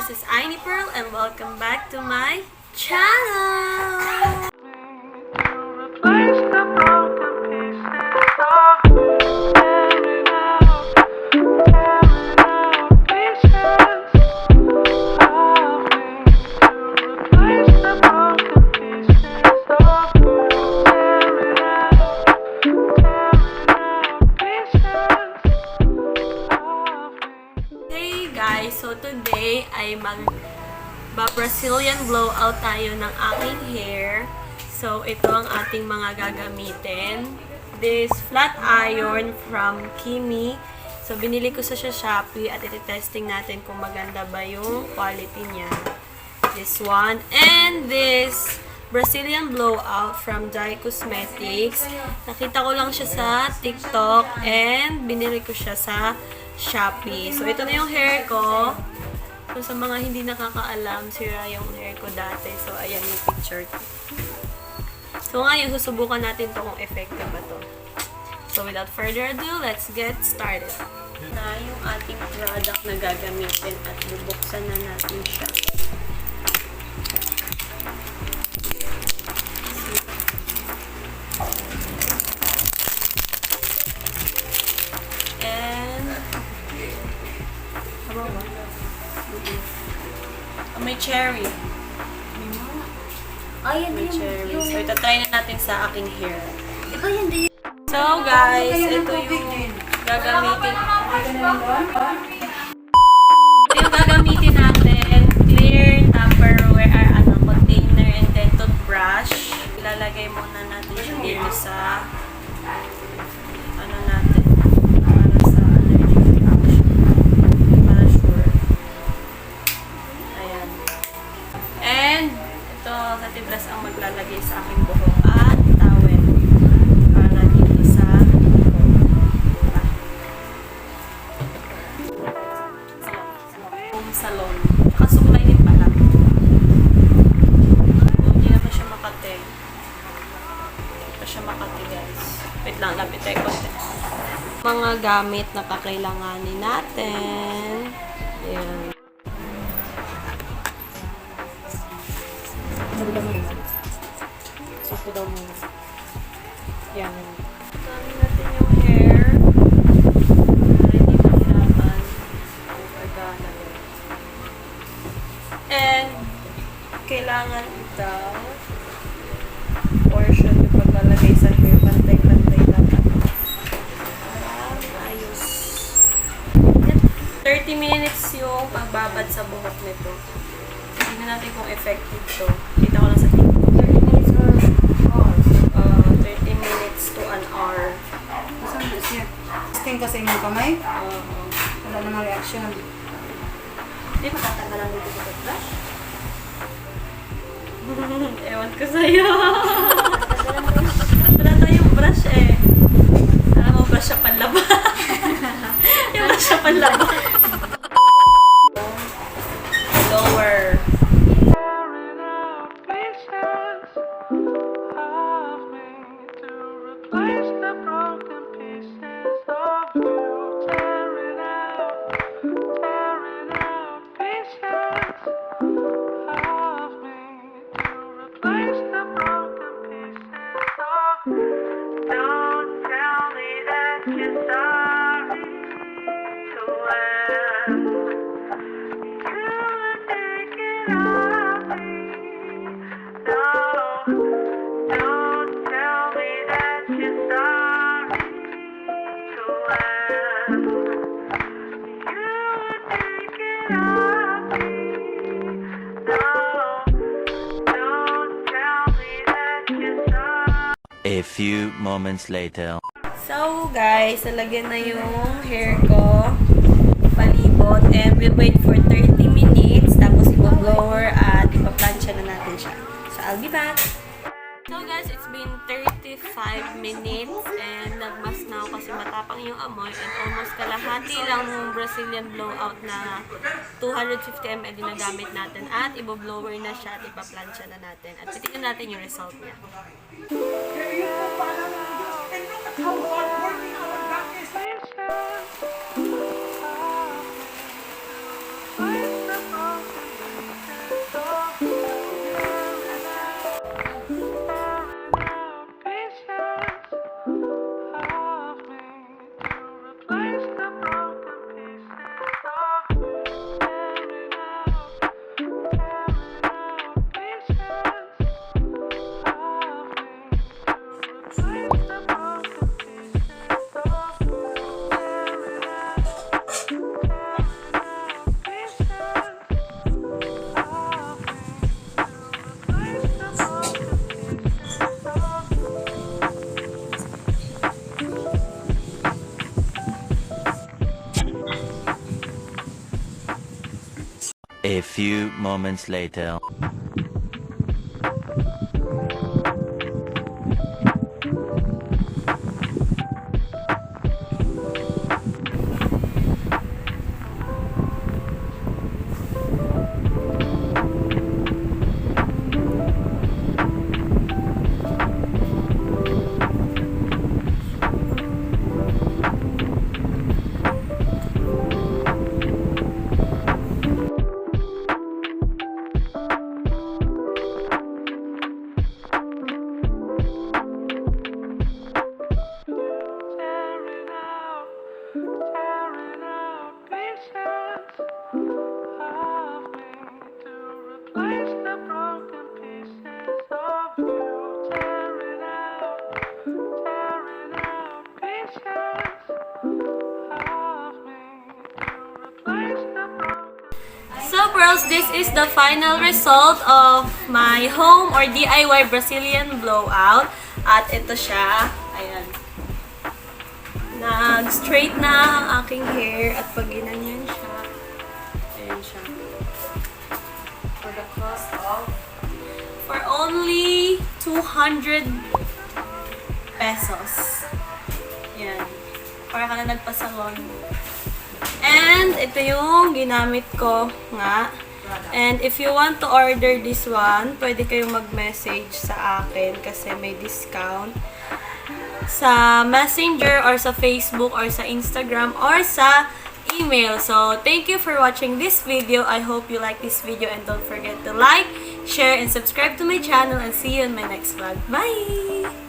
this is Ine Pearl and welcome back to my channel! So today ay Brazilian blowout tayo ng aking hair. So ito ang ating mga gagamitin. This flat iron from Kimi. So binili ko sa Shopee at iti-testing natin kung maganda ba yung quality niya. This one and this Brazilian blowout from Dye Cosmetics. Nakita ko lang siya sa TikTok and binili ko siya sa Shopee. So, ito na yung hair ko. So, sa mga hindi nakakaalam, sira yung hair ko dati. So, ayan yung picture ko. So, ngayon, susubukan natin to kung effective ba to. So, without further ado, let's get started. Na yung ating product na gagamitin at bubuksan na natin siya. May cherry. Ay, yan May yung cherry. So, itatry na natin sa aking hair. Diba hindi yun? So, guys, ito yung gagamitin. Ito yung gagamitin natin. Clear Tupperware container and then toothbrush. Ilalagay muna natin siya dito sa natin. Para sa allergic reaction. Para sure. Ayan. And ito, katiblas ang maglalagay sa aking buhok at towel para dito sa home salon. Kasuklay din pala. Hindi naman siya makate. Hindi pa siya makate, guys. Wait lang, lapit tayo konti. Mga gamit na kakailanganin natin. Ayan. Suko daw muna. Yan. Sabi natin yung hair. Para hindi mahirapan ang pagdala. And kailangan ito portion yung paglalagay sa hair. Pantay-pantay dapat. Ayos. 30 minutes yung pagbabad sa buhok nito. Tignan natin kung effective to. Kita ko lang sa TikTok. 30 minutes to an hour. Saan ba siya? Sting ka sa inyong kamay? Wala namang reaction. Hindi, matatanggalan dito sa toothbrush. Ewan ko sa'yo. Wala tayong brush eh. Alam mo, brush siya panlaba. Yung brush siya panlaba. Lower. A few moments later. So guys, nalagyan na yung hair ko palibot and we'll wait for 30 minutes tapos ipo-blower at ipa-plancha na natin siya. So I'll be back. So guys, it's been 35 minutes and nagmas na ako kasi matapang yung amoy and almost kalahati lang yung Brazilian blowout na 250 ml din na gamit natin at ibo-blower na siya at ipa-plancha na natin at titignan natin yung result niya. A few moments later. So girls, this is the final result of my home or DIY Brazilian blowout. At ito siya. Ayan. Nag-straight na ang aking hair at pag ginanyan siya. Ayan siya. For the cost of For only 200 pesos. Ayan. Para ka na nagpasalon. And ito yung ginamit ko nga. And if you want to order this one, pwede kayong mag-message sa akin kasi may discount sa Messenger or sa Facebook or sa Instagram or sa email. So, thank you for watching this video. I hope you like this video and don't forget to like, share, and subscribe to my channel and see you in my next vlog. Bye!